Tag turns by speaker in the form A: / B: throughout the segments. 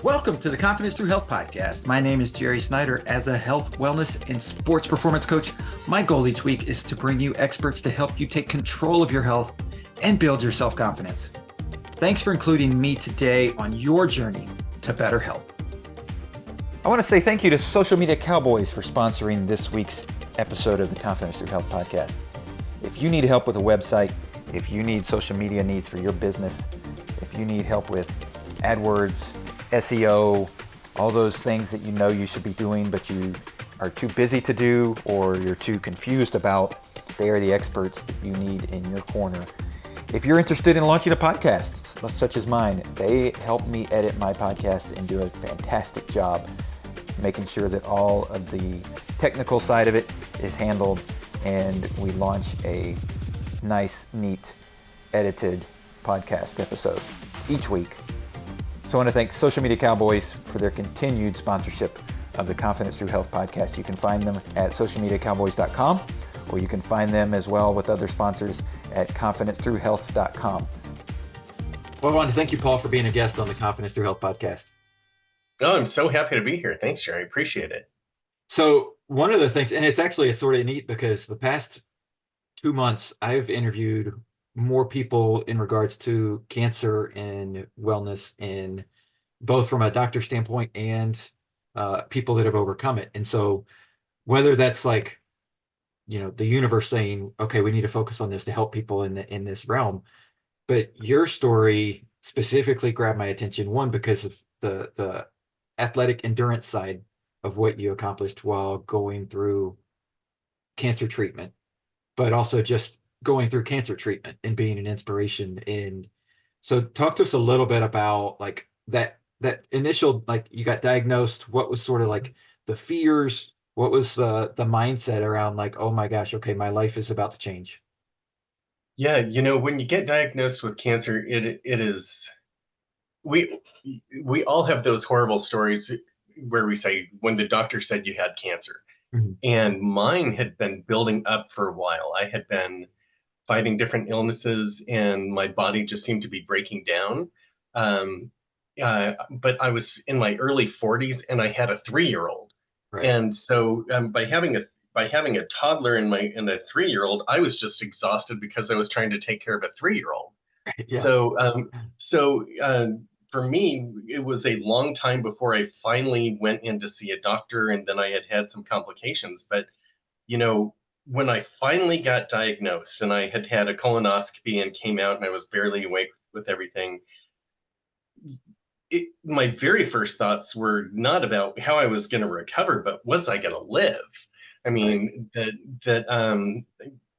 A: Welcome to the Confidence Through Health podcast. My name is Jerry Snyder. As a health, wellness, and sports performance coach, my goal each week is to bring you experts to help you take control of your health and build your self-confidence. Thanks for including me today on your journey to better health. I want to say thank you to Social Media Cowboys for sponsoring this week's episode of the Confidence Through Health podcast. If you need help with a website, if you need social media needs for your business, if you need help with AdWords, SEO, all those things that you know you should be doing, but you are too busy to do or you're too confused about, they are the experts that you need in your corner. If you're interested in launching a podcast, such as mine, they help me edit my podcast and do a fantastic job making sure that all of the technical side of it is handled and we launch a nice, neat, edited podcast episode each week. So I want to thank Social Media Cowboys for their continued sponsorship of the Confidence Through Health podcast. You can find them at socialmediacowboys.com, or you can find them as well with other sponsors at confidencethroughhealth.com. Well, I want to thank you, Paul, for being a guest on the Confidence Through Health podcast.
B: Oh, I'm so happy to be here. Thanks, Jerry. I appreciate it.
A: So one of the things, and it's actually sort of neat because the past 2 months, I've interviewed more people in regards to cancer and wellness, and both from a doctor standpoint and people that have overcome it. And so whether that's like, the universe saying, okay, we need to focus on this to help people in this realm. But your story specifically grabbed my attention, one, because of the athletic endurance side of what you accomplished while going through cancer treatment, but also just going through cancer treatment and being an inspiration. And so talk to us a little bit about like that initial, like you got diagnosed, what was sort of like the fears, what was the mindset around like, oh my gosh, okay, my life is about to change.
B: Yeah, when you get diagnosed with cancer, it is we all have those horrible stories where we say when the doctor said you had cancer.
A: Mm-hmm.
B: And mine had been building up for a while. I had been fighting different illnesses and my body just seemed to be breaking down. But I was in my early 40s and I had a 3-year-old.
A: Right.
B: And so by having a toddler and a 3-year-old, I was just exhausted because I was trying to take care of a 3-year-old.
A: Yeah.
B: So for me, it was a long time before I finally went in to see a doctor, and then I had some complications. But when I finally got diagnosed and I had had a colonoscopy and came out and I was barely awake with everything, my very first thoughts were not about how I was going to recover, but was I going to live? I mean,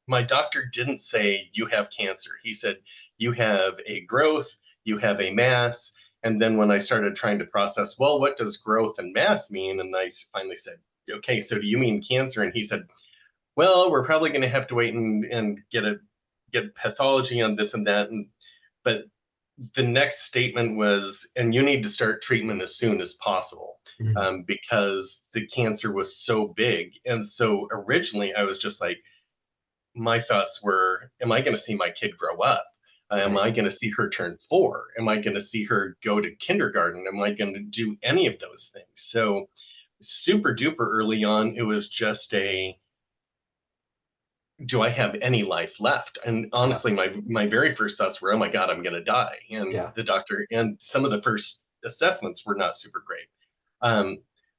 B: my doctor didn't say you have cancer. He said you have a growth, you have a mass. And then when I started trying to process, well, what does growth and mass mean? And I finally said, okay, so do you mean cancer? And he said, well, we're probably going to have to wait and get pathology on this and that. But the next statement was, and you need to start treatment as soon as possible, because the cancer was so big. And so originally I was just like, my thoughts were, am I going to see my kid grow up? Am I going to see her turn 4? Am I going to see her go to kindergarten? Am I going to do any of those things? So super duper early on, it was just do I have any life left? And honestly, my very first thoughts were, oh my God, I'm going to die. And the doctor, and some of the first assessments were not super great.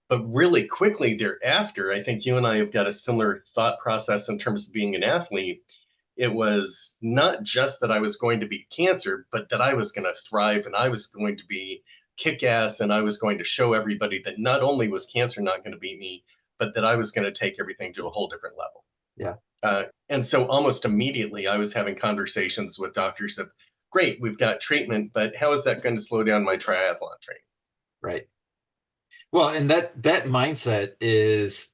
B: But really quickly thereafter, I think you and I have got a similar thought process in terms of being an athlete. It was not just that I was going to beat cancer, but that I was going to thrive and I was going to be kick-ass and I was going to show everybody that not only was cancer not going to beat me, but that I was going to take everything to a whole different level.
A: Yeah.
B: And so almost immediately I was having conversations with doctors of, great, we've got treatment, but how is that going to slow down my triathlon training?
A: Right. Well, and that mindset is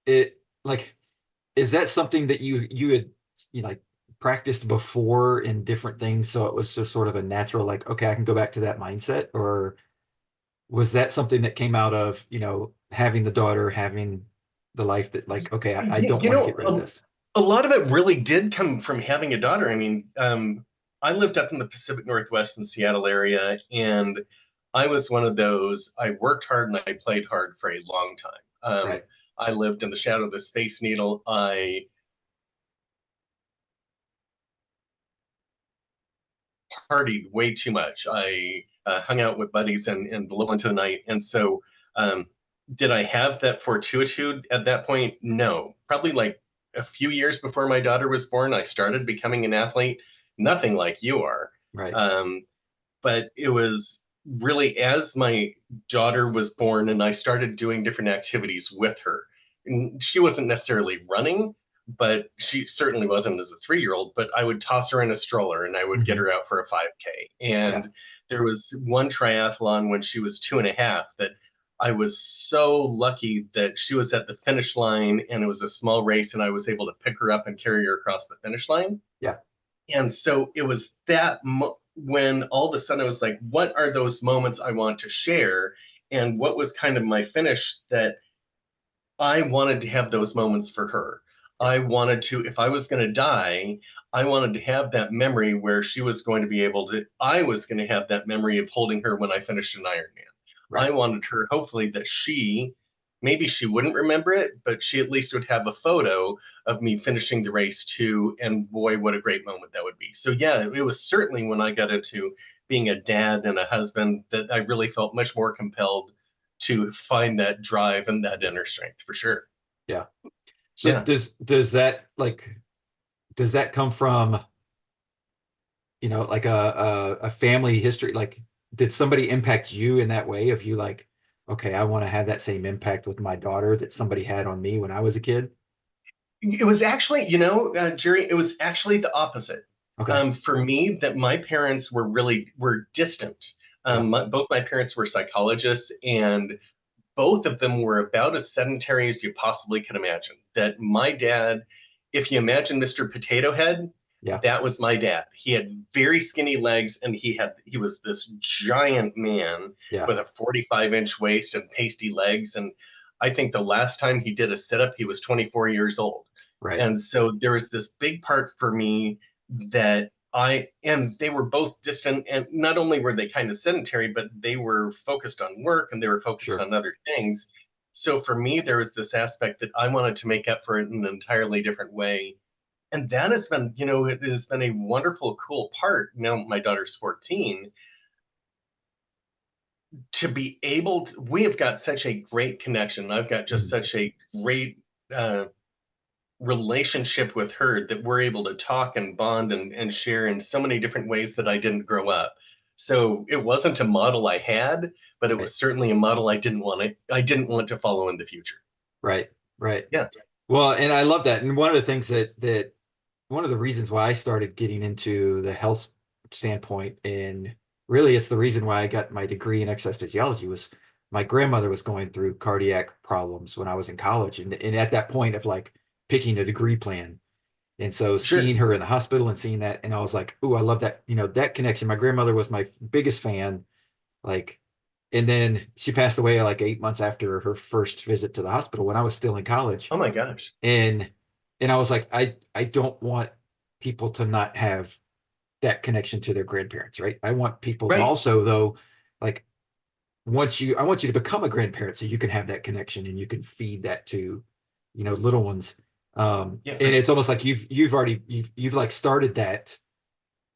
A: that something that you had like practiced before in different things, so it was just sort of a natural, like, okay, I can go back to that mindset? Or was that something that came out of having the daughter, having the life that, like, okay, I don't want to get rid of this?
B: A lot of it really did come from having a daughter. I mean, I lived up in the Pacific Northwest in Seattle area, and I was one of those. I worked hard and I played hard for a long time.
A: Right.
B: I lived in the shadow of the Space Needle. I partied way too much. I hung out with buddies and low into the night. And so, um, did I have that fortitude at that point? No. Probably like a few years before my daughter was born, I started becoming an athlete. Nothing like you are.
A: Right.
B: Um, but it was really as my daughter was born and I started doing different activities with her. And she wasn't necessarily running, but she certainly wasn't as a 3 year old. But I would toss her in a stroller and I would get
A: Hmm.
B: her out for a 5K.
A: Yeah.
B: And there was one triathlon when she was 2.5 that I was so lucky that she was at the finish line and it was a small race and I was able to pick her up and carry her across the finish line.
A: Yeah.
B: And so it was when all of a sudden I was like, what are those moments I want to share? And what was kind of my finish that I wanted to have those moments for her.
A: Yeah.
B: I wanted to, if I was going to die, I wanted to have that memory where she was going to be able to, I was going to have that memory of holding her when I finished an Ironman. I
A: Right.
B: wanted her, hopefully, that maybe she wouldn't remember it, but she at least would have a photo of me finishing the race too. And boy, what a great moment that would be. So, yeah, it was certainly when I got into being a dad and a husband that I really felt much more compelled to find that drive and that inner strength for sure.
A: Yeah. So
B: Yeah.
A: does that come from, like a family history? Like, did somebody impact you in that way? Of you like, okay, I want to have that same impact with my daughter that somebody had on me when I was a kid?
B: It was actually, Jerry, it was actually the opposite.
A: Okay.
B: For me, that my parents were distant.
A: Yeah.
B: Both my parents were psychologists, and both of them were about as sedentary as you possibly could imagine. That my dad, if you imagine Mr. Potato Head,
A: Yeah.
B: that was my dad. He had very skinny legs and he was this giant man
A: Yeah.
B: with a 45-inch waist and pasty legs. And I think the last time he did a sit-up, he was 24 years old.
A: Right.
B: And so there was this big part for me that and they were both distant, and not only were they kind of sedentary, but they were focused on work and they were focused
A: Sure.
B: on other things. So for me, there was this aspect that I wanted to make up for it in an entirely different way. And that has been, it has been a wonderful, cool part. My daughter's 14, to be able to, we have got such a great connection. I've got just
A: Mhm.
B: such a great relationship with her that we're able to talk and bond and share in so many different ways that I didn't grow up. So it wasn't a model I had, but it
A: Right.
B: was certainly a model I didn't want to follow in the future.
A: Right. Right.
B: Yeah,
A: Well, and I love that. And one of the things that one of the reasons why I started getting into the health standpoint, and really it's the reason why I got my degree in exercise physiology, was my grandmother was going through cardiac problems when I was in college. And at that point of like picking a degree plan. And so
B: sure.
A: seeing her in the hospital and seeing that, and I was like, oh, I love that, that connection. My grandmother was my biggest fan. Like, and then she passed away like 8 months after her first visit to the hospital when I was still in college.
B: Oh my gosh.
A: And I was like, I don't want people to not have that connection to their grandparents, right? I want people to
B: Right.
A: also, though, like, I want you to become a grandparent so you can have that connection and you can feed that to, little ones.
B: Yeah, for
A: And it's
B: sure.
A: almost like you've like started that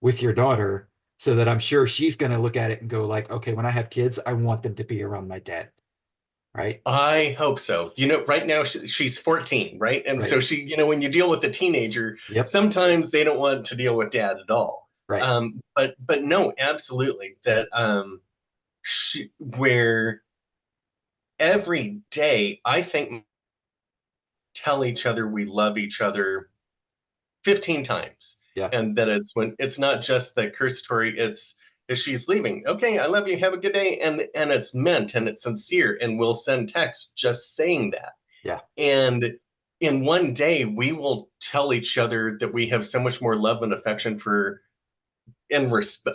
A: with your daughter, so that I'm sure she's going to look at it and go like, okay, when I have kids, I want them to be around my dad, right?
B: I hope so. Right now she's 14, right? And
A: Right.
B: so when you deal with a teenager,
A: Yep.
B: sometimes they don't want to deal with dad at all.
A: Right.
B: But no, absolutely. That where every day I think tell each other we love each other 15 times.
A: Yeah.
B: And that is when it's not just the cursatory, it's if she's leaving, okay, I love you, have a good day. And it's meant and it's sincere. And we'll send text just saying that.
A: Yeah.
B: And in one day, we will tell each other that we have so much more love and affection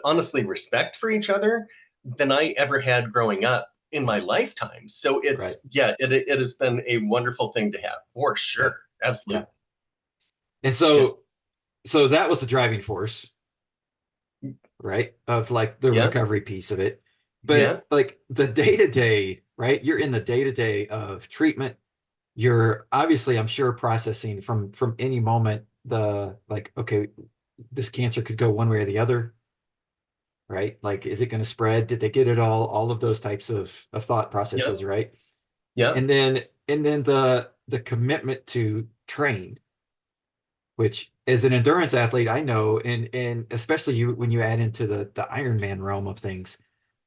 B: honestly respect for each other than I ever had growing up in my lifetime. So
A: Right.
B: it has been a wonderful thing to have for
A: Yeah.
B: sure.
A: Yeah.
B: Absolutely.
A: And
B: Yeah.
A: so that was the driving force, right? Of like the
B: Yeah.
A: recovery piece of it. But
B: Yeah.
A: like the day to day, right? You're in the day to day of treatment. You're obviously, I'm sure, processing from any moment the like, okay, this cancer could go one way or the other, right? Like, is it going to spread? Did they get it all? All of those types of thought processes,
B: Yep.
A: right?
B: Yep.
A: And then the commitment to train, which as an endurance athlete, I know, and especially when you add into the Ironman realm of things,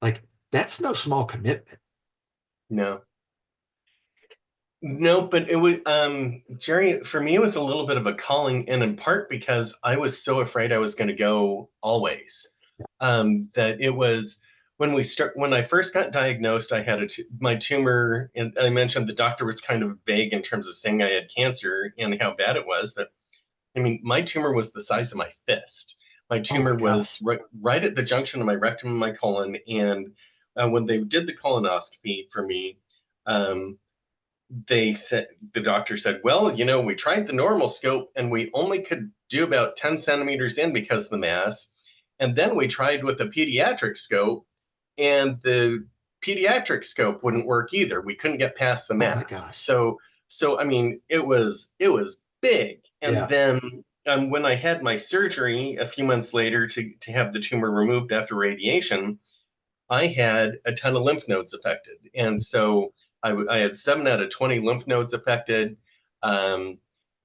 A: like that's no small commitment.
B: No. No, but it was Jerry, for me it was a little bit of a calling, and in part because I was so afraid I was going to go always. That it was when I first got diagnosed, I had my tumor, and I mentioned the doctor was kind of vague in terms of saying I had cancer and how bad it was, but I mean, my tumor was the size of my fist. My
A: Oh my
B: tumor was
A: gosh.
B: right at the junction of my rectum and my colon, and when they did the colonoscopy for me, um, the doctor said, well, we tried the normal scope and we only could do about 10 centimeters in because of the mass. And then we tried with a pediatric scope, and the pediatric scope wouldn't work either. We couldn't get past the
A: Oh my
B: mass.
A: gosh.
B: So I mean, it was big. And
A: Yeah.
B: then when I had my surgery a few months later to have the tumor removed after radiation, I had a ton of lymph nodes affected. And so I had 7 out of 20 lymph nodes affected. Um,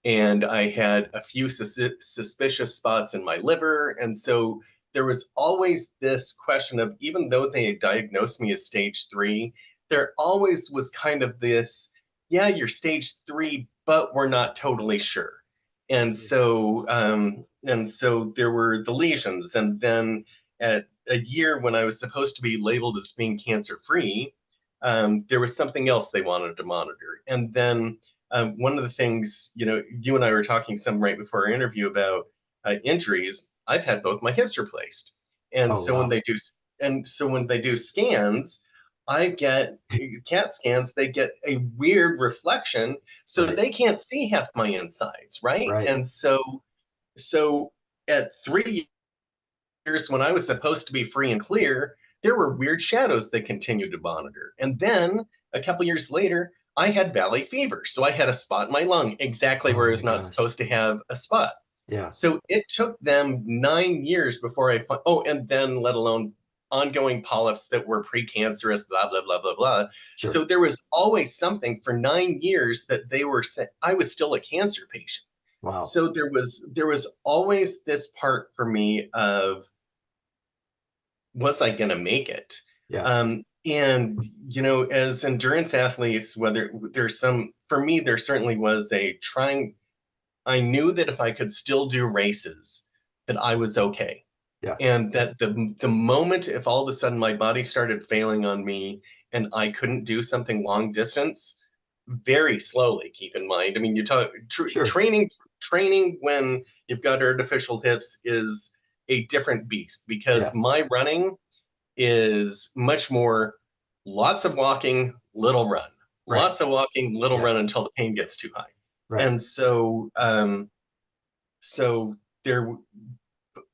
B: and I had a few suspicious spots in my liver. And so there was always this question of, even though they had diagnosed me as stage 3, there always was kind of this, yeah, you're stage 3, but we're not totally sure. And so there were the lesions. And then at a year when I was supposed to be labeled as being cancer free, there was something else they wanted to monitor. And then one of the things, you and I were talking some right before our interview about injuries. I've had both my hips replaced, and
A: Oh
B: so when
A: wow.
B: they do, scans, I get CAT scans. They get a weird reflection, so
A: Right.
B: they can't see half my insides, right?
A: Right.
B: And so at 3 years, when I was supposed to be free and clear, there were weird shadows they continued to monitor. And then a couple years later, I had valley fever. So I had a spot in my lung exactly where
A: Oh
B: I
A: my
B: was not
A: gosh.
B: supposed to have a spot.
A: Yeah.
B: So it took them 9 years before and then let alone ongoing polyps that were precancerous, blah, blah, blah, blah, blah.
A: Sure.
B: So there was always something for 9 years that they were saying I was still a cancer patient.
A: Wow.
B: So there was always this part for me of, was I going to make it?
A: Yeah.
B: And as endurance athletes, whether there's some, for me, there certainly was a trying. I knew that if I could still do races, that I was okay.
A: Yeah.
B: And that the moment, if all of a sudden my body started failing on me and I couldn't do something long distance, very slowly, keep in mind. I mean, you talk
A: Sure.
B: training when you've got artificial hips is a different beast, because
A: Yeah.
B: my running is much more lots of walking, little run,
A: Right.
B: lots of walking, little
A: Yeah.
B: run until the pain gets too high.
A: Right.
B: And so there,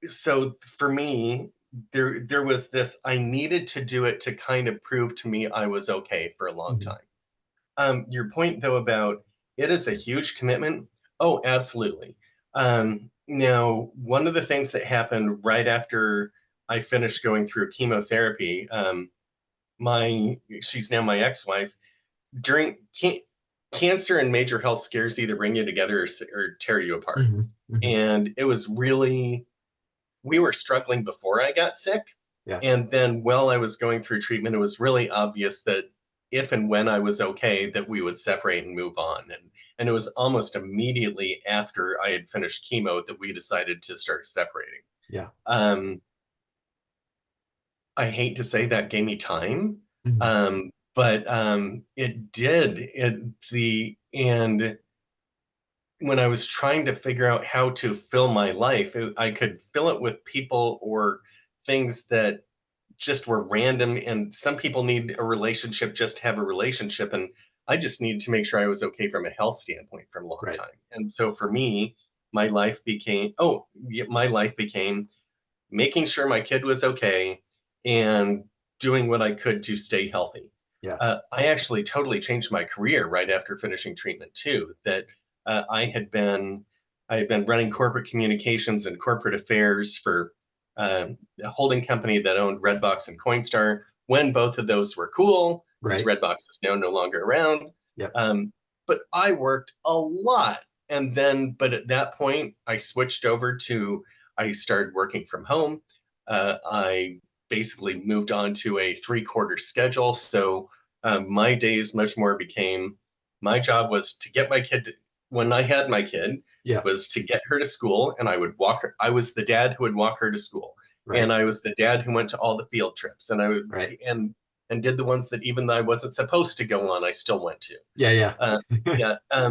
B: so for me, there was this, I needed to do it to kind of prove to me I was okay for a long
A: Mhm.
B: time. Your point though about it is a huge commitment. Oh, absolutely. Now, one of the things that happened right after I finished going through chemotherapy, she's now my ex-wife. During cancer and major health scares either bring you together or tear you apart.
A: Mhm. Mhm.
B: And it was really, we were struggling before I got sick.
A: Yeah.
B: And then while I was going through treatment, it was really obvious that if and when I was okay, that we would separate and move on. And it was almost immediately after I had finished chemo that we decided to start separating.
A: Yeah.
B: Um, I hate to say that gave me time,
A: Mhm.
B: but it did. And when I was trying to figure out how to fill my life, I could fill it with people or things that just were random. And some people need a relationship just to have a relationship. And I just needed to make sure I was okay from a health standpoint for a long
A: Right.
B: time. And so for me, my life became making sure my kid was okay and doing what I could to stay healthy.
A: Yeah.
B: I actually totally changed my career right after finishing treatment too. That I had been running corporate communications and corporate affairs for a holding company that owned Redbox and Coinstar when both of those were cool, because
A: Right.
B: Redbox is now no longer around.
A: Yep.
B: But I worked a lot. And then, but at that point, I switched over to, I started working from home. I basically moved on to a 3/4 schedule. So my days much more became, my job was to get my kid, when I had my kid,
A: Yeah.
B: was to get her to school, and I would walk her. I was the dad who would walk her to school.
A: Right.
B: And I was the dad who went to all the field trips, and I would,
A: Right.
B: and did the ones that even though I wasn't supposed to go on, I still went to.
A: Yeah.
B: Uh,
A: Yeah.
B: yeah.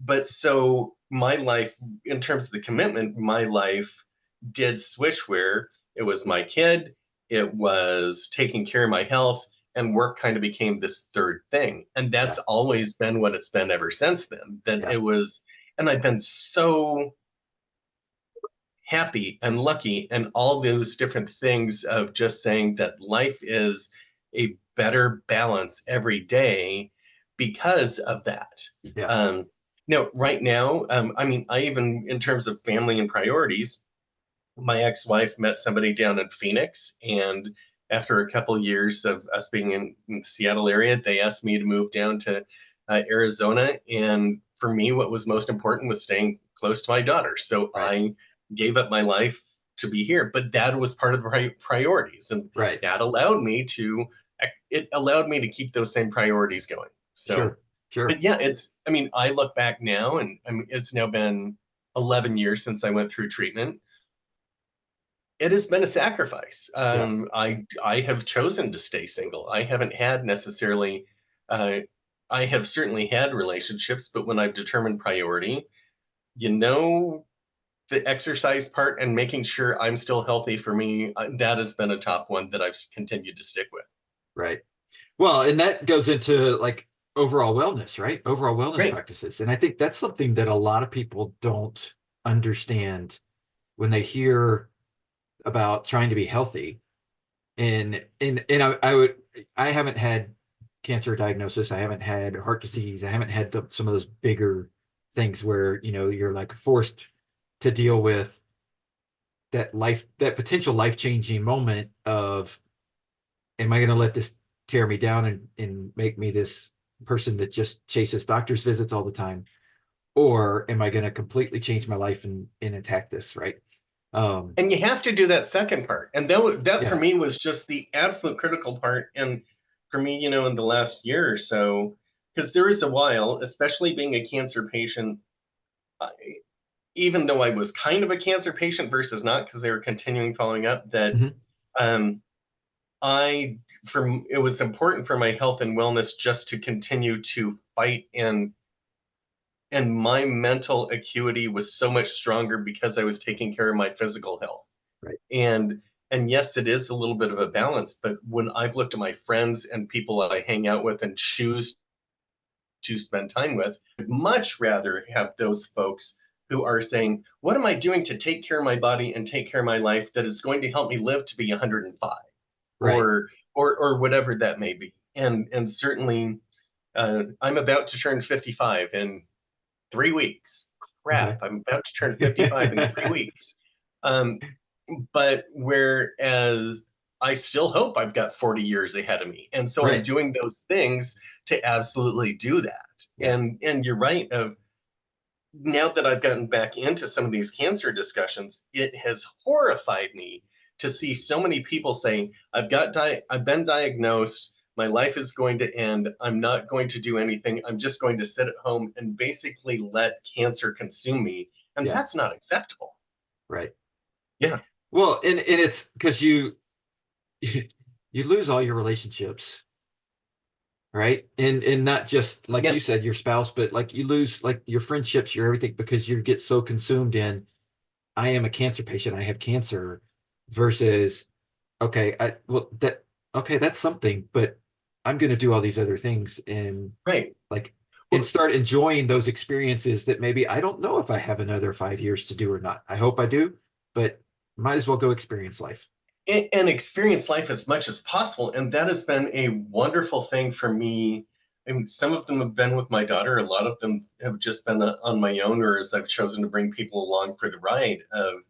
B: But so my life, in terms of the commitment, my life did switch where it was my kid, it was taking care of my health, and work kind of became this third thing. And
A: Yeah.
B: that's always been what it's been ever since then. That
A: Yeah.
B: it was, and I've been so happy and lucky and all those different things of just saying that life is a better balance every day because of that.
A: Yeah.
B: Um, right now, I mean, I even, in terms of family and priorities, my ex-wife met somebody down in Phoenix, and after a couple years of us being in the Seattle area, they asked me to move down to Arizona. And for me, what was most important was staying close to my daughter. So
A: Right.
B: I gave up my life to be here, but that was part of the priorities, and
A: Right.
B: that allowed me to. It allowed me to keep those same priorities going. So,
A: Sure. Sure.
B: but yeah, it's. I mean, I look back now, and I mean, it's now been 11 years since I went through treatment. It has been a sacrifice.
A: Yeah.
B: I have chosen to stay single. I haven't had necessarily. Uh, I have certainly had relationships, but when I've determined priority, you know, the exercise part and making sure I'm still healthy for me, that has been a top one that I've continued to stick with.
A: Right. Well, and that goes into like overall wellness, right? Overall wellness
B: Great.
A: practices. And I think that's something that a lot of people don't understand when they hear about trying to be healthy. And I haven't had cancer diagnosis. I haven't had heart disease. I haven't had some of those bigger things where, you're like forced to deal with that potential life-changing moment of, am I going to let this tear me down and make me this person that just chases doctor's visits all the time? Or am I going to completely change my life and attack this, right?
B: And you have to do that second part. And that for
A: Yeah.
B: me was just the absolute critical part. And for me, in the last year or so, because there is a while, especially being a cancer patient, I, even though I was kind of a cancer patient versus not, because they were continuing following up, that
A: Mhm.
B: um, it was important for my health and wellness just to continue to fight, and my mental acuity was so much stronger because I was taking care of my physical health.
A: Right.
B: And yes, it is a little bit of a balance, but when I've looked at my friends and people that I hang out with and choose to spend time with, I'd much rather have those folks who are saying, what am I doing to take care of my body and take care of my life that is going to help me live to be 105,
A: Right.
B: or whatever that may be. And certainly I'm about to turn 55 in 3 weeks.
A: Okay.
B: Crap, I'm about to turn 55 in 3 weeks. Um, but whereas I still hope I've got 40 years ahead of me. And so I'm
A: Right.
B: doing those things to absolutely do that.
A: Yeah.
B: And you're right, of now that I've gotten back into some of these cancer discussions, it has horrified me to see so many people saying, I've been diagnosed, my life is going to end, I'm not going to do anything, I'm just going to sit at home and basically let cancer consume me. And
A: Yeah.
B: that's not acceptable.
A: Right.
B: Yeah.
A: Well, and it's because you lose all your relationships, right? And not just like
B: Yeah.
A: you said, your spouse, but like you lose like your friendships, your everything, because you get so consumed in, I am a cancer patient, I have cancer, versus, okay, okay, that's something, but I'm going to do all these other things and
B: Right.
A: like and
B: Well,
A: start enjoying those experiences that maybe I don't know if I have another 5 years to do or not. I hope I do, but might as well go experience life.
B: and experience life as much as possible. And that has been a wonderful thing for me. And some of them have been with my daughter. A lot of them have just been on my own, or as I've chosen to bring people along for the ride. Of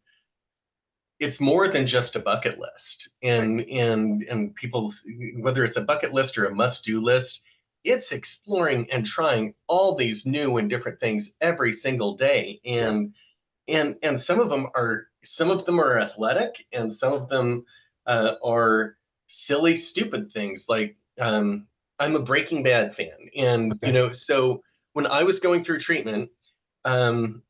B: it's more than just a bucket list,
A: Right.
B: and people, whether it's a bucket list or a must-do list, it's exploring and trying all these new and different things every single day.
A: Yeah.
B: And some of them are athletic, and some of them are silly, stupid things like I'm a Breaking Bad fan, and
A: Okay.
B: so when I was going through treatment, um,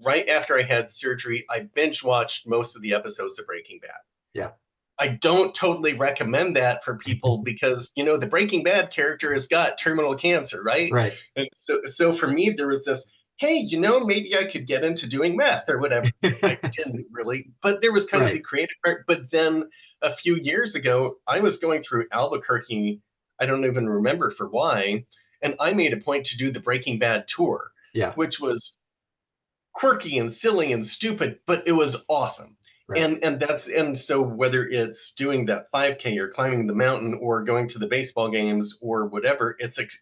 B: right after I had surgery, I binge watched most of the episodes of Breaking Bad.
A: Yeah.
B: I don't totally recommend that for people because the Breaking Bad character has got terminal cancer, right?
A: Right.
B: And so for me, there was this, hey, maybe I could get into doing meth or whatever. I didn't really, but there was kind of the
A: Right.
B: creative part. But then a few years ago, I was going through Albuquerque. I don't even remember for why, and I made a point to do the Breaking Bad tour,
A: Yeah.
B: which was quirky and silly and stupid, but it was awesome.
A: Right.
B: And so whether it's doing that 5K or climbing the mountain or going to the baseball games or whatever,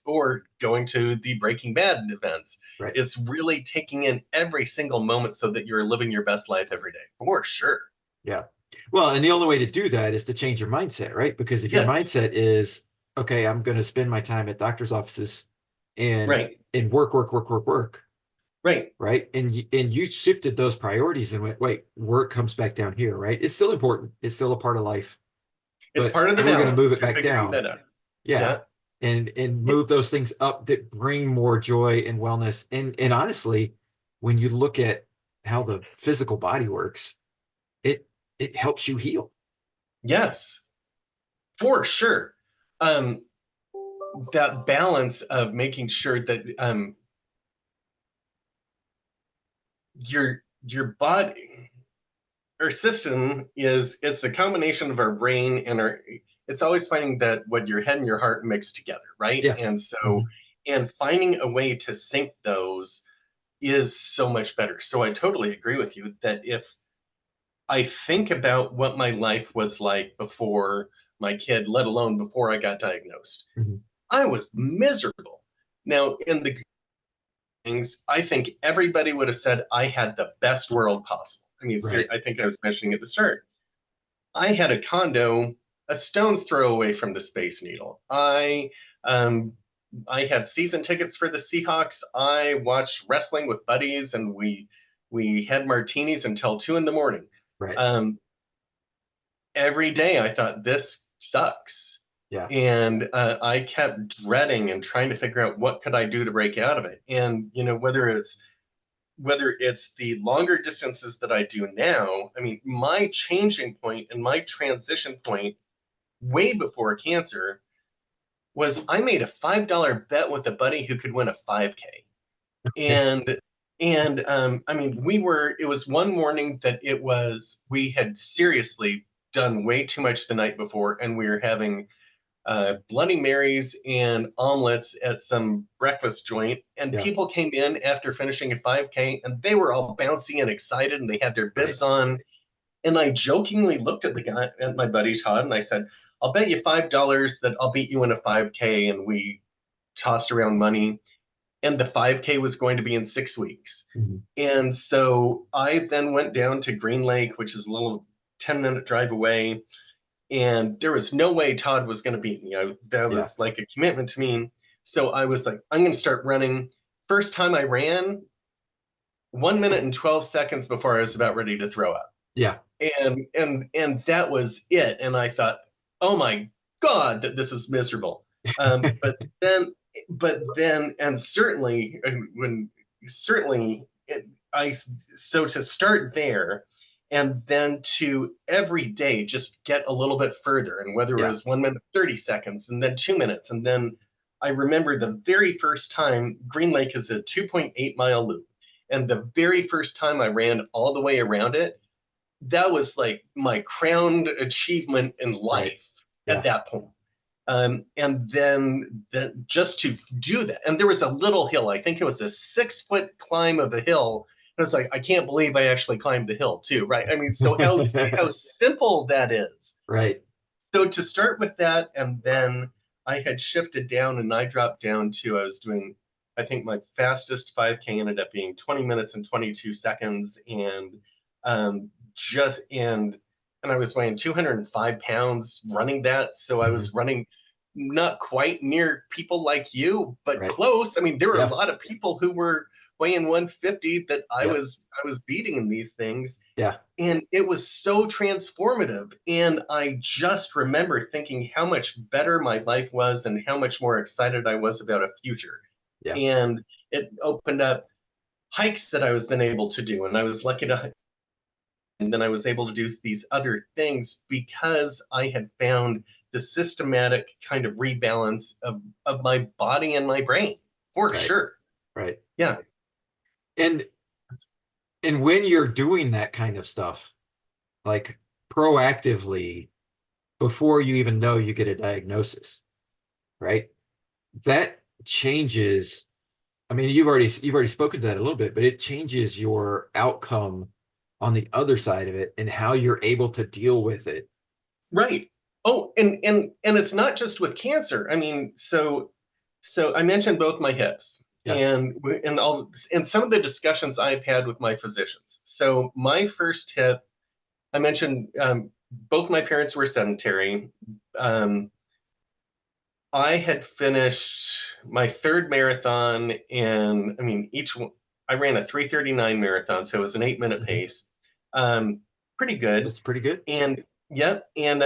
B: or going to the Breaking Bad events,
A: Right.
B: it's really taking in every single moment so that you're living your best life every day, for sure.
A: Yeah. Well, and the only way to do that is to change your mindset, right? Because if your
B: Yes,
A: mindset is, okay, I'm going to spend my time at doctor's offices and
B: right,
A: work, work, work, work, work,
B: right.
A: right? And you shifted those priorities and went, wait, work comes back down here, right? It's still important. It's still a part of life,
B: It's
A: but
B: part of the
A: we're going to move
B: balance.
A: it
B: You're
A: back
B: figuring
A: down.
B: that out.
A: Yeah.
B: Yeah.
A: And move those things up that bring more joy and wellness. And honestly, when you look at how the physical body works, it it helps you heal.
B: Yes, for sure. Um, that balance of making sure that your body, our system, it's a combination of our brain and our, it's always finding that what your head and your heart mix together, right?
A: Yeah.
B: And so,
A: Mhm.
B: and finding a way to sync those is so much better. So I totally agree with you that if I think about what my life was like before my kid, let alone before I got diagnosed,
A: Mhm.
B: I was miserable. Now, in the things, I think everybody would have said I had the best world possible. I mean,
A: Right.
B: I think I was mentioning at the start. I had a condo a stone's throw away from the Space Needle. Um, I had season tickets for the Seahawks. I watched wrestling with buddies, and we had martinis until 2 in the morning.
A: Right.
B: Um, every day I thought this sucks,
A: Yeah.
B: and I kept dreading and trying to figure out what could I do to break out of it. And whether it's the longer distances that I do now, I mean, my changing point and my transition point way before cancer was I made a $5 bet with a buddy who could win a 5K.
A: Okay.
B: And I mean, it was one morning that we had seriously done way too much the night before, and we were having Bloody Marys and omelets at some breakfast joint. And
A: Yeah.
B: people came in after finishing a 5K, and they were all bouncy and excited, and they had their
A: Right.
B: bibs on. And I jokingly looked at the guy, at my buddy Todd, and I said, "I'll bet you $5 that I'll beat you in a 5K." And we tossed around money, and the 5K was going to be in 6 weeks.
A: Mhm.
B: And so I then went down to Green Lake, which is a little 10-minute drive away, and there was no way Todd was going to beat me. That
A: Yeah.
B: was like a commitment to me. So I was like, I'm going to start running. First time I ran, 1 minute and 12 seconds before I was about ready to throw up.
A: Yeah.
B: And that was it. And I thought, oh my God, that this is miserable. But then, and certainly when certainly it, I so to start there, and then to every day just get a little bit further, and whether it
A: Yeah.
B: was 1 minute 30 seconds, and then 2 minutes, and then I remember the very first time. Green Lake is a 2.8 mile loop, and the very first time I ran all the way around it, that was like my crowned achievement in
A: Right.
B: life at
A: Yeah.
B: that point. And then just to do that, and there was a little hill. I think it was a 6 foot climb of a hill I was like, I can't believe I actually climbed the hill too, right? I mean, so how simple that is.
A: Right.
B: So to start with that, and then I had shifted down and I dropped down to, I was doing, I think my fastest 5K ended up being 20 minutes and 22 seconds. And just, and I was weighing 205 pounds running that. So I
A: Hmm.
B: was running not quite near people like you, but
A: Right.
B: close. I mean, there were a
A: Yeah.
B: lot of people who were weighing 150 that
A: Yep.
B: I was beating in these things,
A: Yeah.
B: and it was so transformative. And I just remember thinking how much better my life was and how much more excited I was about a future.
A: Yeah.
B: And it opened up hikes that I was then able to do. And I was lucky to, and then I was able to do these other things because I had found the systematic kind of rebalance of my body and my brain, for
A: Right.
B: sure.
A: Right.
B: Yeah.
A: And when you're doing that kind of stuff, like proactively before you even know you get a diagnosis, right? That changes. I mean, you've already spoken to that a little bit, but it changes your outcome on the other side of it and how you're able to deal with it.
B: Right. Oh, and it's not just with cancer. I mean, so I mentioned both my hips
A: Yeah.
B: and some of the discussions I've had with my physicians. So my first hip, I mentioned both my parents were sedentary. Um, I had finished my third marathon, and I mean each one. I ran a 3:39 marathon, so it was an 8 minute
A: Mhm.
B: pace. Pretty good.
A: That's pretty good.
B: And yep, and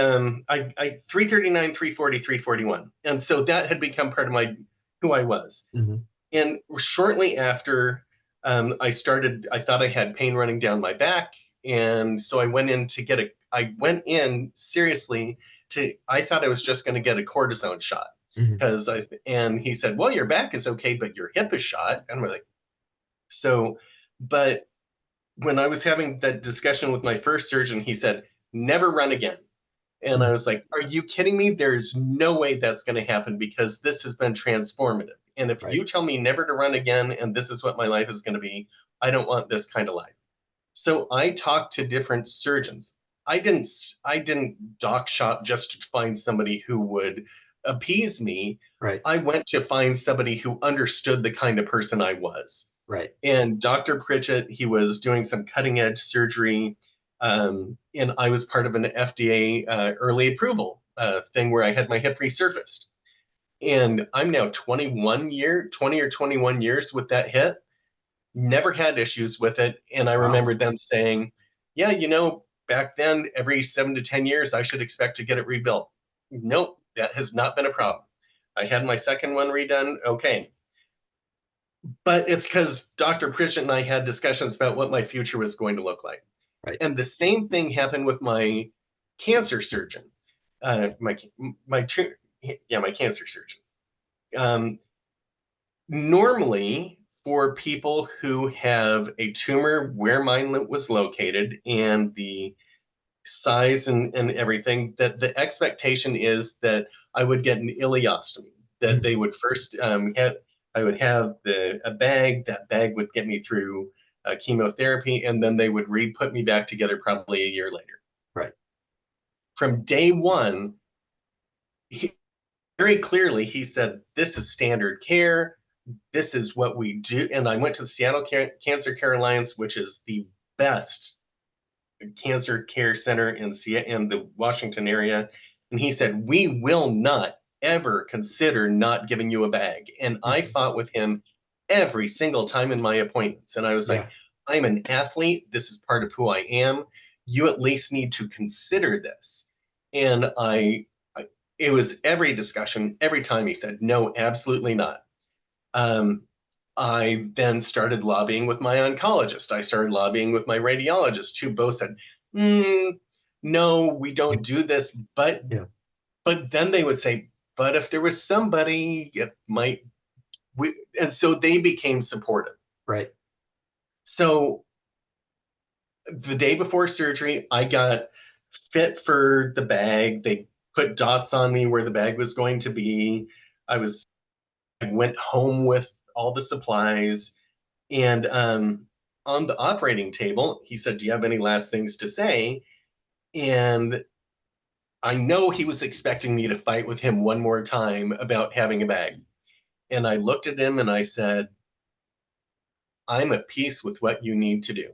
B: I 3:39, 3:40, 3:41, and so that had become part of my who I was.
A: Hmm.
B: And shortly after, I thought I had pain running down my back, and so I went in to get a. I went in seriously I thought I was just going to get a cortisone shot
A: Hmm.
B: and he said, well, your back is okay, but your hip is shot, and we're like, so, but when I was having that discussion with my first surgeon, he said, never run again. And I was like, are you kidding me? There's no way that's going to happen because this has been transformative. And if
A: Right.
B: you tell me never to run again and this is what my life is going to be, I don't want this kind of life. So I talked to different surgeons. I didn't doc shop just to find somebody who would appease me.
A: Right.
B: I went to find somebody who understood the kind of person I was.
A: Right.
B: And Dr. Pritchett, he was doing some cutting edge surgery. And I was part of an FDA early approval thing where I had my hip resurfaced. And I'm now 20 or 21 years with that hip, never had issues with it. And I
A: Wow.
B: remember them saying, yeah, back then, every 7 to 10 years, I should expect to get it rebuilt. Nope, that has not been a problem. I had my second one redone. Okay, but it's because Dr. Pritchett and I had discussions about what my future was going to look like.
A: Right.
B: And the same thing happened with my cancer surgeon. My my yeah, my cancer surgeon. Um, Normally, for people who have a tumor where mine was located and the size and everything, that the expectation is that I would get an ileostomy, that
A: Mhm.
B: they would first I would have a bag. That bag would get me through chemotherapy, and then they would re-put me back together probably a year later.
A: Right.
B: From day one, he, very clearly, he said, this is standard care. This is what we do. And I went to the Seattle Cancer Care Alliance, which is the best cancer care center in the Washington area. And he said, we will not ever consider not giving you a bag. And I
A: Mhm.
B: fought with him every single time in my appointments. And I was like,
A: Yeah.
B: I'm an athlete. This is part of who I am. You at least need to consider this. And it was every discussion, every time he said, no, absolutely not. Um, I then started lobbying with my oncologist. I started lobbying with my radiologist, who both said, "No, we don't do this."
A: Yeah.
B: But then they would say, "But if there was somebody, it might." And so they became supportive.
A: Right.
B: So the day before surgery, I got fit for the bag. They put dots on me where the bag was going to be. I went home with all the supplies, and on the operating table, he said, "Do you have any last things to say?" And I know he was expecting me to fight with him one more time about having a bag. And I looked at him and I said, "I'm at peace with what you need to do."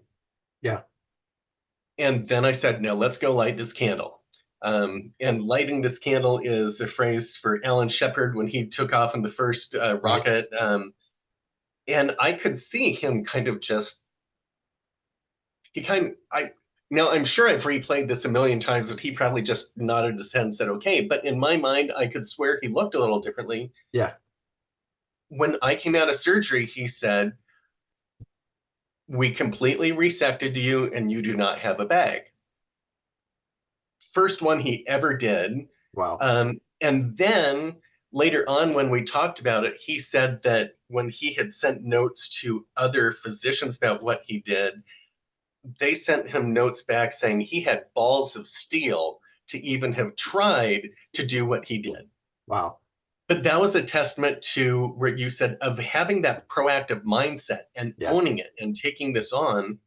A: Yeah.
B: And then I said, "Now let's go light this candle." And lighting this candle is a phrase for Alan Shepard when he took off in the first
A: Right.
B: rocket. And I could see him kind of just, he kind of, now I'm sure I've replayed this a million times and he probably just nodded his head and said, okay. But in my mind, I could swear he looked a little differently.
A: Yeah.
B: When I came out of surgery, he said, "We completely resected you and you do not have a bag." First one he ever did.
A: Wow.
B: And then later on, when we talked about it, he said that when he had sent notes to other physicians about what he did, they sent him notes back saying he had balls of steel to even have tried to do what he did.
A: Wow.
B: But that was a testament to what you said of having that proactive mindset and
A: Yeah.
B: owning it and taking this on.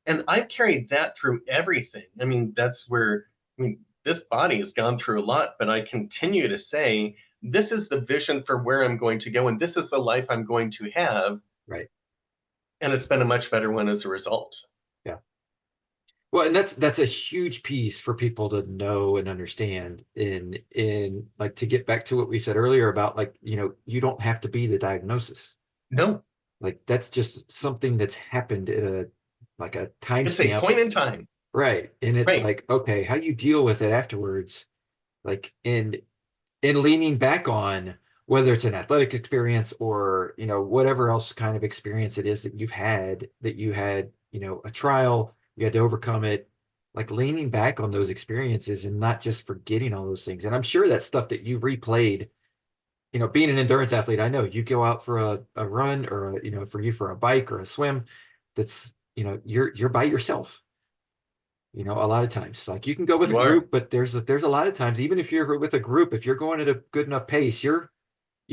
B: And I've carried that through everything. I mean, that's where, I mean, this body has gone through a lot, but I continue to say, this is the vision for where I'm going to go, and this is the life I'm going to have.
A: Right.
B: And it's been a much better one as a result.
A: Yeah. Well, and that's a huge piece for people to know and understand in like, to get back to what we said earlier about, like, you don't have to be the diagnosis.
B: No,
A: Like, that's just something that's happened at a like a
B: it's a
A: timestamp.
B: point in time.
A: Right. And it's
B: Right.
A: like, okay, how you deal with it afterwards, like in leaning back on whether it's an athletic experience or, whatever else kind of experience it is that you had, a trial, you had to overcome it, like leaning back on those experiences and not just forgetting all those things. And I'm sure that stuff that you replayed, being an endurance athlete, I know you go out for a run or, for you for a bike or a swim, that's, you're by yourself. A lot of times, like, you can go with a
B: You are.
A: group, but there's a lot of times, even if you're with a group, if you're going at a good enough pace, you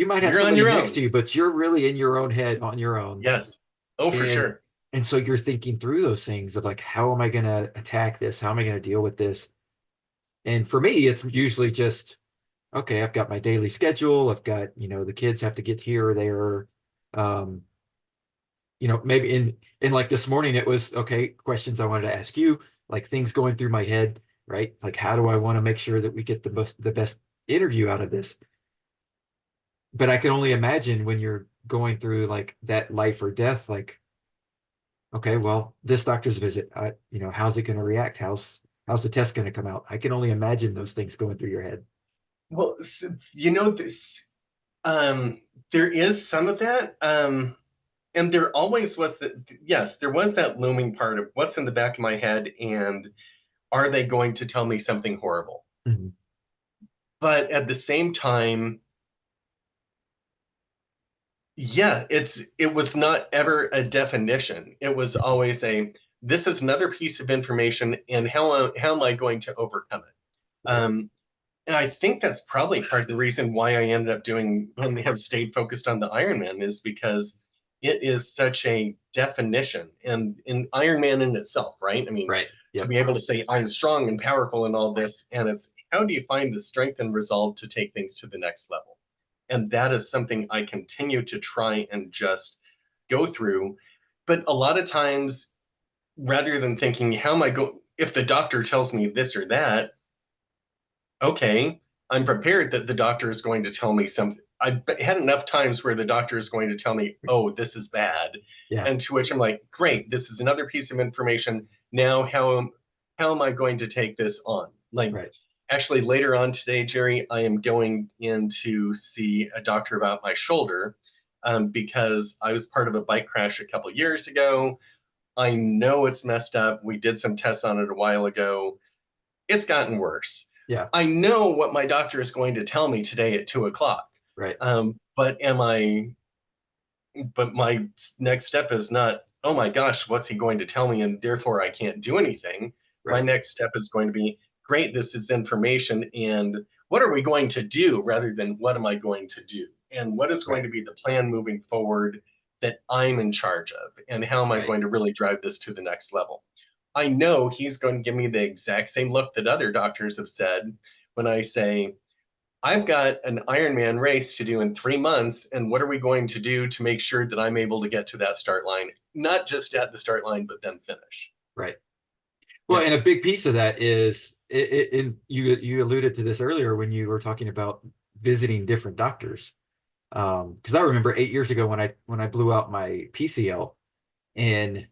A: might have
B: You're on
A: somebody
B: your
A: next to
B: own.
A: you, but you're really in your own head on your own.
B: Yes. Oh, for
A: And
B: sure.
A: and so you're thinking through those things of, like, how am I going to attack this? How am I going to deal with this? And for me, it's usually just, okay, I've got my daily schedule. I've got, the kids have to get here or there. Um, maybe in like this morning, it was, okay, questions I wanted to ask you, like things going through my head, right? Like, how do I want to make sure that we get the best interview out of this? But I can only imagine when you're going through like that life or death, like, okay, well, this doctor's visit, how's it going to react? How's the test going to come out? I can only imagine those things going through your head.
B: Well, this, there is some of that. And there always was that, yes, there was that looming part of what's in the back of my head and are they going to tell me something horrible?
A: Mhm.
B: But at the same time, yeah, it was not ever a definition. It was always a, this is another piece of information and how am I going to overcome it?
A: Right.
B: And I think that's probably part of the reason why I ended up doing and have stayed focused on the Ironman is because it is such a definition and in Ironman in itself, right? I mean,
A: Right.
B: to
A: Yep.
B: be able to say I'm strong and powerful and all this, and it's how do you find the strength and resolve to take things to the next level? And that is something I continue to try and just go through. But a lot of times, rather than thinking, how am I going, if the doctor tells me this or that, okay, I'm prepared that the doctor is going to tell me something. I've had enough times where the doctor is going to tell me, oh, this is bad.
A: Yeah.
B: And to which I'm like, great, this is another piece of information. Now, how am I going to take this on? Like,
A: Right.
B: actually, later on today, Jerry, I am going in to see a doctor about my shoulder because I was part of a bike crash a couple years ago. I know it's messed up. We did some tests on it a while ago. It's gotten worse.
A: Yeah.
B: I know what my doctor is going to tell me today at 2 o'clock.
A: Right.
B: But but my next step is not, oh my gosh, what's he going to tell me? And therefore I can't do anything. My
A: Right.
B: next step is going to be, great, this is information. And what are we going to do rather than what am I going to do? And what is going
A: Right.
B: to be the plan moving forward? that I'm in charge of, and how am I
A: Right.
B: going to really drive this to the next level. I know he's going to give me the exact same look that other doctors have said when I say, I've got an Ironman race to do in 3 months, and what are we going to do to make sure that I'm able to get to that start line, not just at the start line, but then finish.
A: Right. Well,
B: Yeah,
A: and a big piece of that is, and you alluded to this earlier when you were talking about visiting different doctors. Because I remember 8 years ago when I blew out my PCL and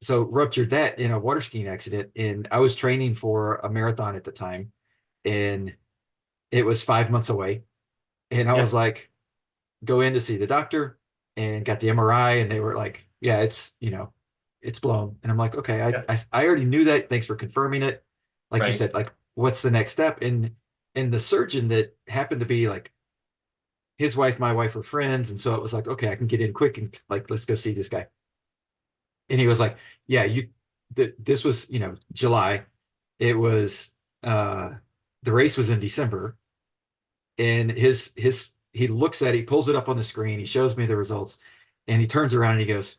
A: so ruptured that in a water skiing accident, and I was training for a marathon at the time, and it was 5 months away, and I
B: yeah,
A: was like, go in to see the doctor, and got the MRI, and they were like, yeah, it's blown, and I'm like, okay,
B: yeah,
A: I already knew that. Thanks for confirming it. Like you
B: right,
A: said, like what's the next step? And the surgeon that happened to be like his wife, my wife were friends, and so it was like, okay, I can get in quick and like let's go see this guy. And he was like, yeah, this was July. It was the race was in December, and his he looks at it, he pulls it up on the screen, he shows me the results, and he turns around and he goes,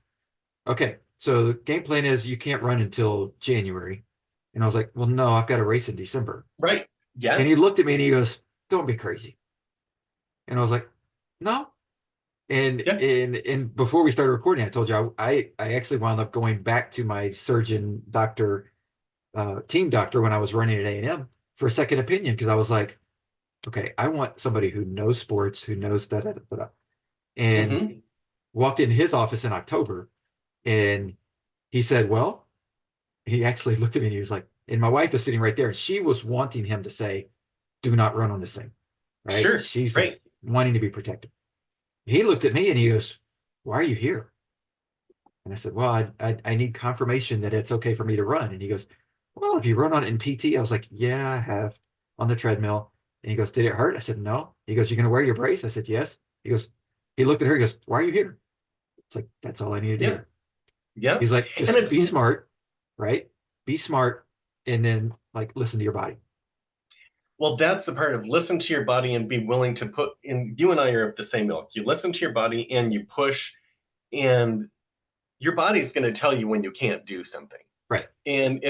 A: okay, so the game plan is you can't run until January. And I was like, well, no, I've got a race in December.
B: right,
A: And
B: yeah,
A: he looked at me and he goes, don't be crazy. And I was like, no.
B: yeah,
A: And before we started recording, I told you I actually wound up going back to my surgeon doctor, team doctor, when I was running at A&M for a second opinion, because I was like, okay, I want somebody who knows sports, who knows da da da da. And
B: mm-hmm,
A: walked in his office in October, and he said, well, he actually looked at me and he was like, and my wife is sitting right there, and she was wanting him to say, do not run on this thing, right?
B: sure,
A: She's like
B: right,
A: wanting to be protected. He looked at me and he goes, why are you here? And I said, well, I need confirmation that it's okay for me to run. And he goes, well, have you run on it in PT? I was like, yeah, I have, on the treadmill. And he goes, did it hurt? I said, no. He goes, you're going to wear your brace? I said, yes. He goes, he looked at her, he goes, why are you here? It's like, that's all I needed to
B: yeah,
A: hear.
B: yeah.
A: He's like,
B: And
A: just
B: it's,
A: be smart, right? Be smart, and then like listen to your body.
B: well, that's the part of listen to your body and be willing to put in. You and I are of the same ilk. You listen to your body and you push, and your body's going to tell you when you can't do something.
A: Right.
B: And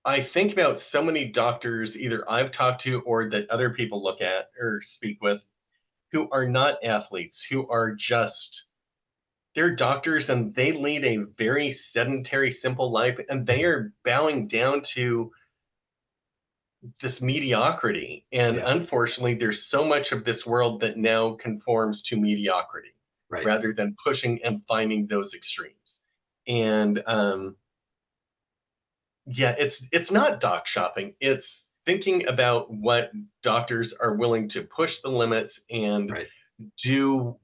B: I think about so many doctors, either I've talked to or that other people look at or speak with, who are not athletes, who are just, they're doctors and they lead a very sedentary, simple life, and they are bowing down to this mediocrity. And
A: Yeah.
B: unfortunately, there's so much of this world that now conforms to mediocrity
A: Right.
B: rather than pushing and finding those extremes. And yeah, it's not doc shopping. It's thinking about what doctors are willing to push the limits and
A: Right.
B: do,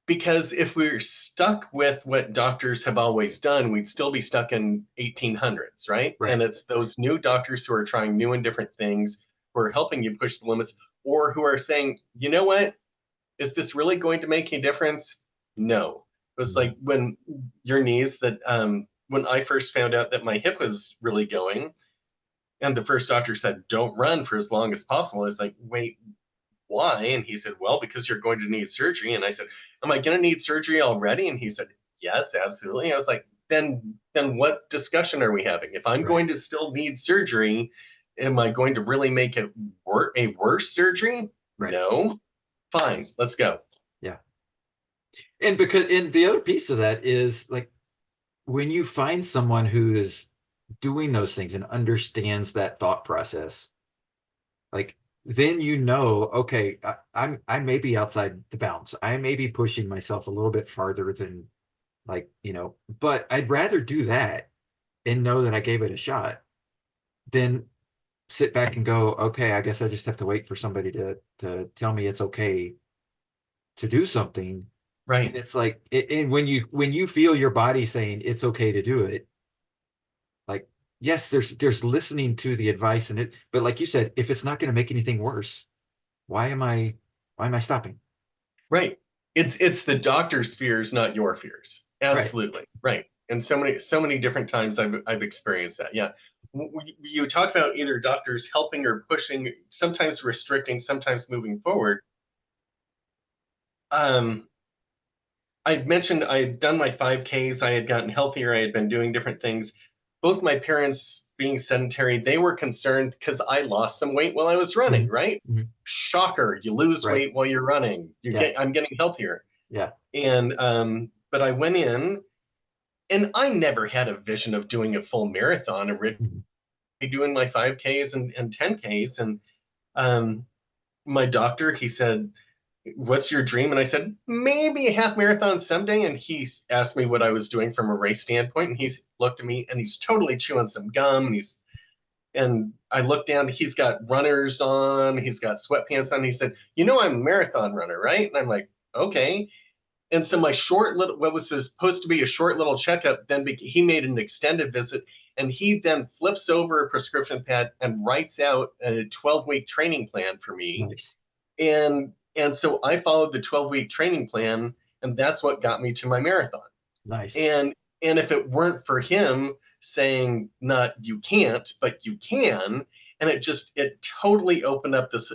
B: because if we're stuck with what doctors have always done, we'd still be stuck in 1800s, right?
A: Right.
B: And it's those new doctors who are trying new and different things, who are helping you push the limits, or who are saying, you know what, is this really going to make a difference? No. It was
A: Mhm.
B: like when your knees that when I first found out that my hip was really going, and the first doctor said, don't run for as long as possible. I was like, wait, why? And he said, well, because you're going to need surgery. And I said, am I going to need surgery already? And he said, yes, absolutely. I was like, then what discussion are we having? If I'm
A: Right.
B: going to still need surgery, am I going to really make it a worse surgery?
A: Right.
B: No. Fine, let's go.
A: Yeah. And the other piece of that is like when you find someone who is doing those things and understands that thought process, like then okay, I may be outside the bounds. I may be pushing myself a little bit farther than but I'd rather do that and know that I gave it a shot than sit back and go, okay, I guess I just have to wait for somebody to tell me it's okay to do something. And
B: Right,
A: it's like, and when you feel your body saying it's okay to do it, like yes, there's listening to the advice and but like you said, if it's not going to make anything worse, why am I why am I stopping?
B: right. It's the doctor's fears, not your fears.
A: Right.
B: Absolutely. Right. And so many different times I've experienced that. Yeah. You talk about either doctors helping or pushing, sometimes restricting, sometimes moving forward. Um, I mentioned I had done my 5Ks, I had gotten healthier, I had been doing different things. Both my parents being sedentary, they were concerned because I lost some weight while I was running,
C: Mhm.
B: right?
C: Mhm.
B: Shocker, you lose
C: Right.
B: weight while you're running.
C: Yeah.
B: I'm getting healthier.
C: Yeah.
B: And but I went in and I never had a vision of doing a full marathon, originally
C: Mhm.
B: doing my 5Ks and 10Ks. And um my doctor, he said, what's your dream? And I said, maybe a half marathon someday. And he asked me what I was doing from a race standpoint. And he's looked at me and he's totally chewing some gum. And I looked down, he's got runners on, he's got sweatpants on. He said, I'm a marathon runner, right? And I'm like, okay. And so my short little, what was supposed to be a short little checkup, then he made an extended visit, and he then flips over a prescription pad and writes out a 12-week training plan for me.
C: Nice.
B: And so I followed the 12-week training plan, and that's what got me to my marathon.
C: Nice.
B: And if it weren't for him saying not you can't, but you can, and it totally opened up this,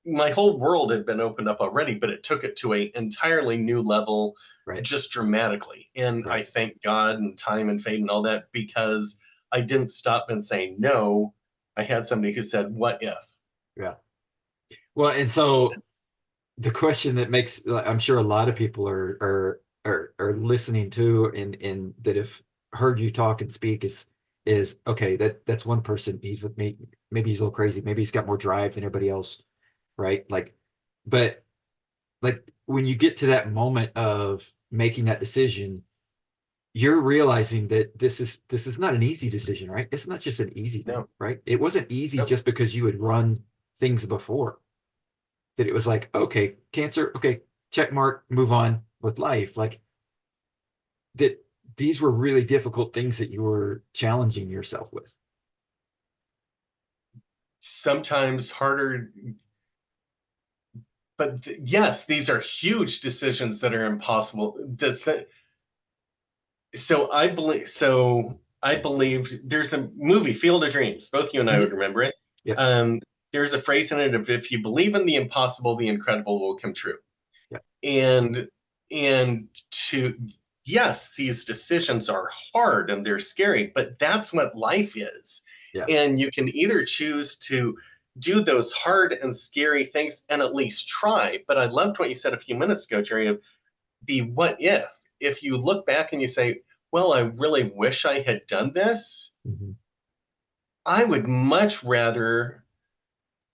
B: my whole world had been opened up already, but it took it to a entirely new level
C: Right.
B: just dramatically. And I
C: Right.
B: thank God and time and fate and all that, because I didn't stop and say no. I had somebody who said, what if?
C: Yeah. Well, and so the question that makes, I'm sure a lot of people are listening to and that have heard you talk and speak is okay, that's one person. Maybe he's a little crazy, maybe he's got more drive than everybody else, right? But like when you get to that moment of making that decision, you're realizing that this is not an easy decision, right? It's not just an easy thing,
B: No,
C: right? It wasn't easy
B: no.
C: just because you had run things before, that it was like, okay, cancer, okay, check mark, move on with life. Like that these were really difficult things that you were challenging yourself with.
B: Sometimes harder, but yes, these are huge decisions that are impossible. So I believe there's a movie, Field of Dreams. Both you and I
C: Mhm.
B: would remember it.
C: Yep.
B: Um, there's a phrase in it of, if you believe in the impossible, the incredible will come true.
C: Yep.
B: And and to yes, these decisions are hard and they're scary, but that's what life is.
C: Yeah.
B: And you can either choose to do those hard and scary things and at least try. But I loved what you said a few minutes ago, Jerry, of the what if. If you look back and you say, well, I really wish I had done this,
C: Mhm.
B: I would much rather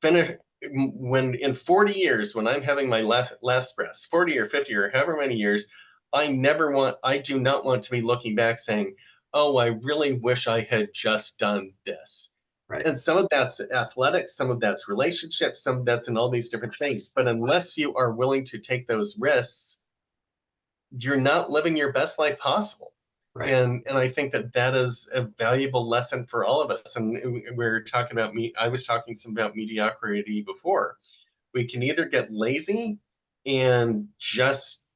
B: finish when in 40 years, when I'm having my last breaths, 40 or 50 or however many years, I do not want to be looking back saying, oh, I really wish I had just done this.
C: Right.
B: And some of that's athletics, some of that's relationships, some of that's in all these different things. But unless you are willing to take those risks, you're not living your best life possible.
C: Right.
B: And I think that is a valuable lesson for all of us. And we're talking about me. I was talking some about mediocrity before. We can either get lazy and just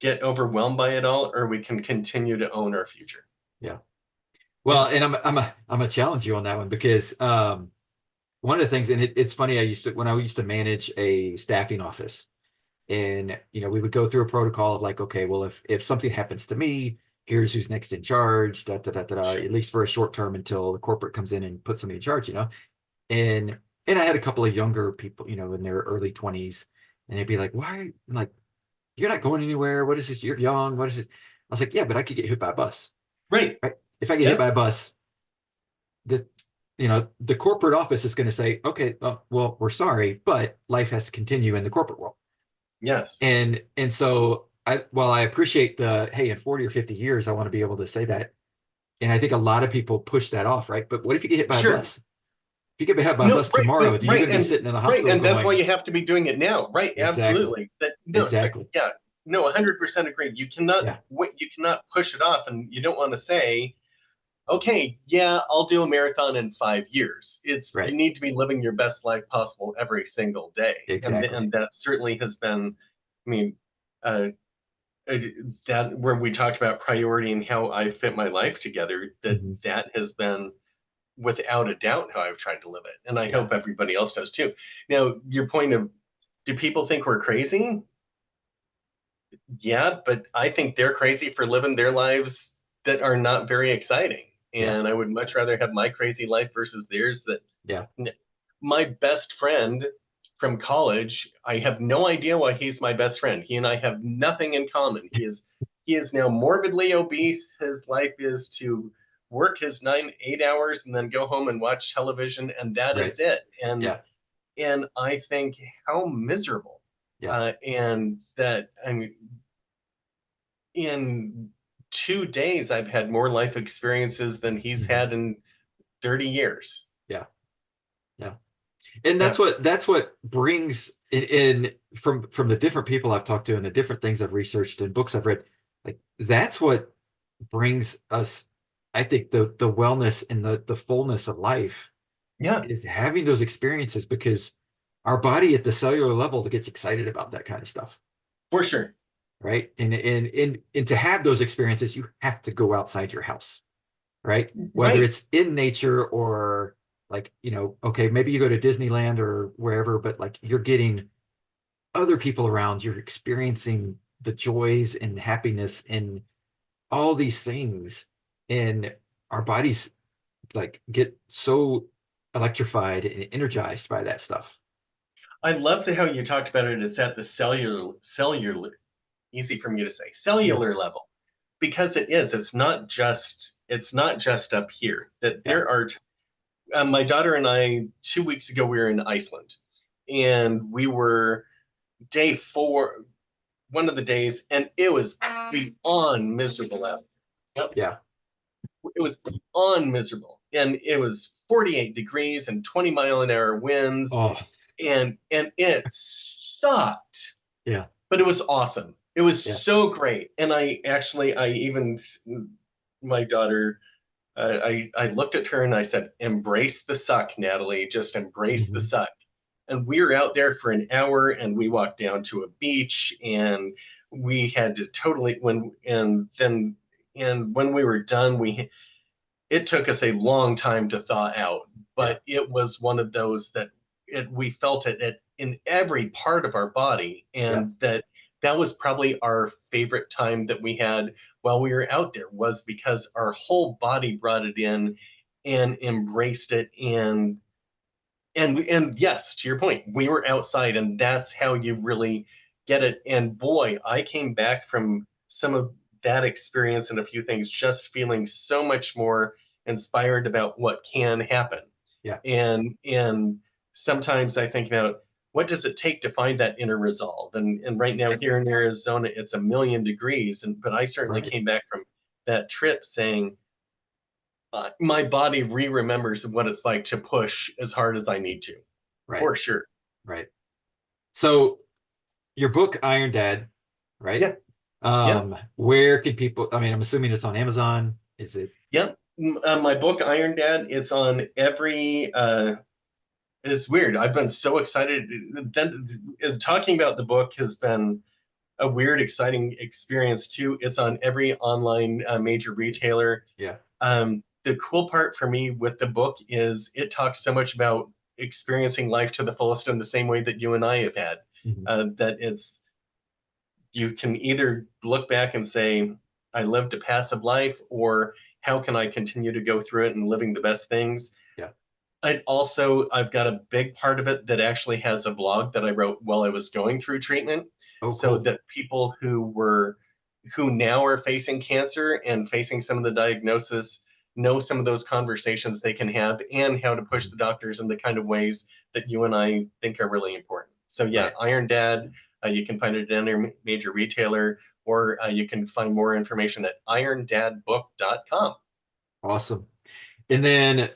B: get overwhelmed by it all, or we can continue to own our future.
C: Yeah.
B: Yeah.
C: Well, and I'm a challenge you on that one because one of the things, and it's funny, when I used to manage a staffing office, and we would go through a protocol of like, okay, well, if something happens to me, here's who's next in charge, da da da da,
B: Sure.
C: at least for a short term until the corporate comes in and puts somebody in charge, and I had a couple of younger people, in their early 20s, and they'd be like, why, like, you're not going anywhere, what is this, you're young, what is this? I was like, yeah, but I could get hit by a bus,
B: Right.
C: right? If I get hit
B: Yeah.
C: by a bus, the the corporate office is going to say, okay, well, we're sorry, but life has to continue in the corporate world.
B: Yes.
C: And so while I appreciate the, hey, in 40 or 50 years, I want to be able to say that. And I think a lot of people push that off, right? But what if you get hit by a
B: Sure.
C: bus? If you get hit by a
B: No,
C: bus
B: right, right,
C: tomorrow, you're
B: right,
C: going to be sitting in the
B: right,
C: hospital
B: and that's why
C: going,
B: you have to be doing it now. Right,
C: exactly,
B: absolutely. That no, so
C: exactly.
B: yeah, no, 100% agree. You cannot
C: Yeah,
B: you cannot push it off, and you don't want to say, okay, yeah, I'll do a marathon in 5 years. You
C: right,
B: need to be living your best life possible every single day,
C: exactly.
B: and that certainly has been. I mean, uh, uh, that where we talked about priority and how I fit my life together.
C: Mhm.
B: That has been without a doubt how I've tried to live it. And I
C: Yeah,
B: hope everybody else does too. Now, your point of, do people think we're crazy? Yeah, but I think they're crazy for living their lives that are not very exciting.
C: Yeah.
B: And I would much rather have my crazy life versus theirs. That
C: Yeah.
B: my best friend from college, I have no idea why he's my best friend. He and I have nothing in common. He is now morbidly obese. His life is to work his 8 hours and then go home and watch television, and that
C: Right.
B: is it. And
C: Yeah.
B: I think how miserable.
C: Yeah.
B: And that, I mean, in 2 days, I've had more life experiences than he's
C: Mhm.
B: had in 30 years.
C: Yeah. Yeah. And
B: Yeah,
C: that's what brings in from the different people I've talked to and the different things I've researched and books I've read, like that's what brings us, I think, the wellness and the fullness of life
B: yeah,
C: is having those experiences, because our body at the cellular level gets excited about that kind of stuff.
B: for sure.
C: Right. And to have those experiences, you have to go outside your house, right? Whether
B: Right.
C: it's in nature or like, okay, maybe you go to Disneyland or wherever, but like you're getting other people around, you're experiencing the joys and happiness and all these things. And our bodies like get so electrified and energized by that stuff.
B: I love how you talked about it. It's at the cellular, easy for me to say,
C: Yeah.
B: cellular level, because it is. It's not just up here. That
C: Yeah.
B: there are. My daughter and I, 2 weeks ago, we were in Iceland, and we were day 4, one of the days, and it was beyond miserable out. Yep.
C: Yeah.
B: It was beyond miserable, and it was 48 degrees and 20-mile-an-hour winds,
C: Oh,
B: and it sucked,
C: yeah.
B: but it was awesome. It was
C: Yeah.
B: so great. And I even, my daughter, I looked at her and I said, "Embrace the suck, Natalie. Just embrace the
C: Mhm.
B: suck." And we were out there for an hour, and we walked down to a beach, and we had to totally when we were done, we it took us a long time to thaw out,
C: Yeah.
B: but it was one of those that we felt it in every part of our body,
C: Yeah.
B: and that was probably our favorite time that we had while we were out there, was because our whole body brought it in and embraced it. And yes, to your point, we were outside, and that's how you really get it. And boy, I came back from some of that experience and a few things just feeling so much more inspired about what can happen.
C: Yeah.
B: And sometimes I think about, what does it take to find that inner resolve? And right now here in Arizona, it's a million degrees, and but I certainly
C: Right.
B: came back from that trip saying, my body remembers what it's like to push as hard as I need to,
C: Right.
B: for sure.
C: Right. So your book, Iron Dad, right?
B: Yeah, yeah,
C: Where can people, I mean, I'm assuming it's on Amazon. Is it?
B: yeah. My book, Iron Dad, it's on every. It's weird. I've been so excited. Then, is talking about the book has been a weird, exciting experience too. It's on every online major retailer.
C: Yeah.
B: The cool part for me with the book is it talks so much about experiencing life to the fullest in the same way that you and I have had.
C: Mhm.
B: That it's You can either look back and say, I lived a passive life, or how can I continue to go through it and living the best things?
C: Yeah.
B: I've got a big part of it that actually has a blog that I wrote while I was going through treatment,
C: Oh,
B: so
C: cool.
B: that people who now are facing cancer and facing some of the diagnosis know some of those conversations they can have, and how to push
C: Mhm.
B: the doctors in the kind of ways that you and I think are really important. So yeah,
C: Right.
B: Iron Dad, you can find it at any major retailer, or you can find more information at irondadbook.com.
C: Awesome. And then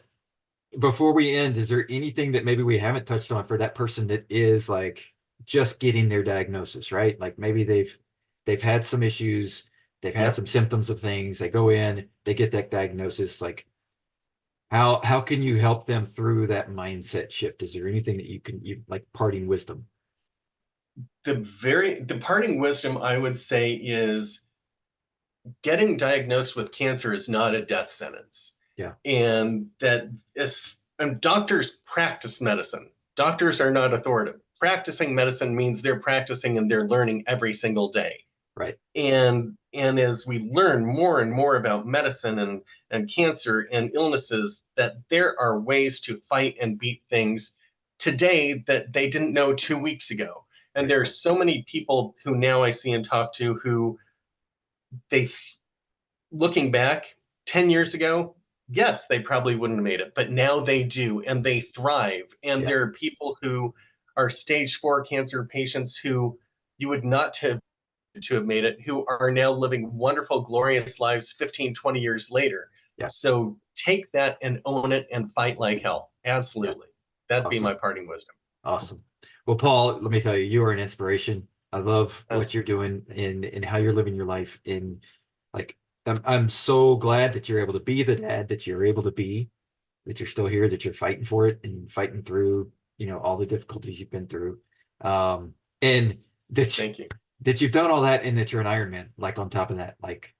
C: before we end, is there anything that maybe we haven't touched on for that person that is like just getting their diagnosis, right? Like maybe they've had some issues, they've had
B: Yep.
C: some symptoms of things, they go in, they get that diagnosis, like how can you help them through that mindset shift? Is there anything that you like parting wisdom?
B: The parting wisdom I would say is, getting diagnosed with cancer is not a death sentence.
C: Yeah.
B: And doctors practice medicine. Doctors are not authoritative. Practicing medicine means they're practicing and they're learning every single day.
C: Right.
B: And as we learn more and more about medicine and cancer and illnesses, that there are ways to fight and beat things today that they didn't know 2 weeks ago. And there are so many people who now I see and talk to who they, looking back 10 years ago, yes, they probably wouldn't have made it, but now they do, and they thrive. And there are people who are stage 4 cancer patients who you would not have to have made it, who are now living wonderful, glorious lives 15, 20 years later.
C: Yeah.
B: So take that and own it and fight like hell. Absolutely. That'd be my parting wisdom.
C: Awesome. Well, Paul, let me tell you, you are an inspiration. I love what you're doing and how you're living your life. In like, I'm so glad that you're able to be the dad that you're able to be, that you're still here, that you're fighting for it and fighting through, all the difficulties you've been through. And that
B: Thank you.
C: That you've done all that and that you're an Ironman, like on top of that, like,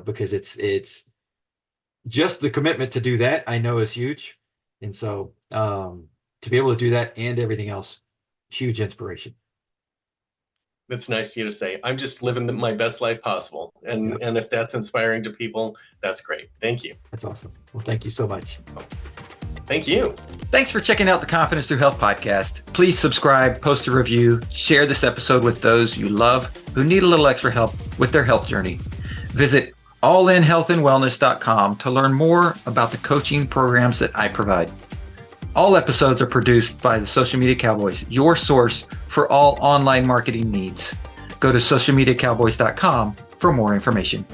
C: because it's just the commitment to do that, I know, is huge. And so to be able to do that and everything else, huge inspiration.
B: That's nice of you to say. I'm just living my best life possible. And if that's inspiring to people, that's great. Thank you.
C: That's awesome. Well, thank you so much.
B: Thank you.
A: Thanks for checking out the Confidence Through Health podcast. Please subscribe, post a review, share this episode with those you love who need a little extra help with their health journey. Visit allinhealthandwellness.com to learn more about the coaching programs that I provide. All episodes are produced by the Social Media Cowboys, your source for all online marketing needs. Go to socialmediacowboys.com for more information.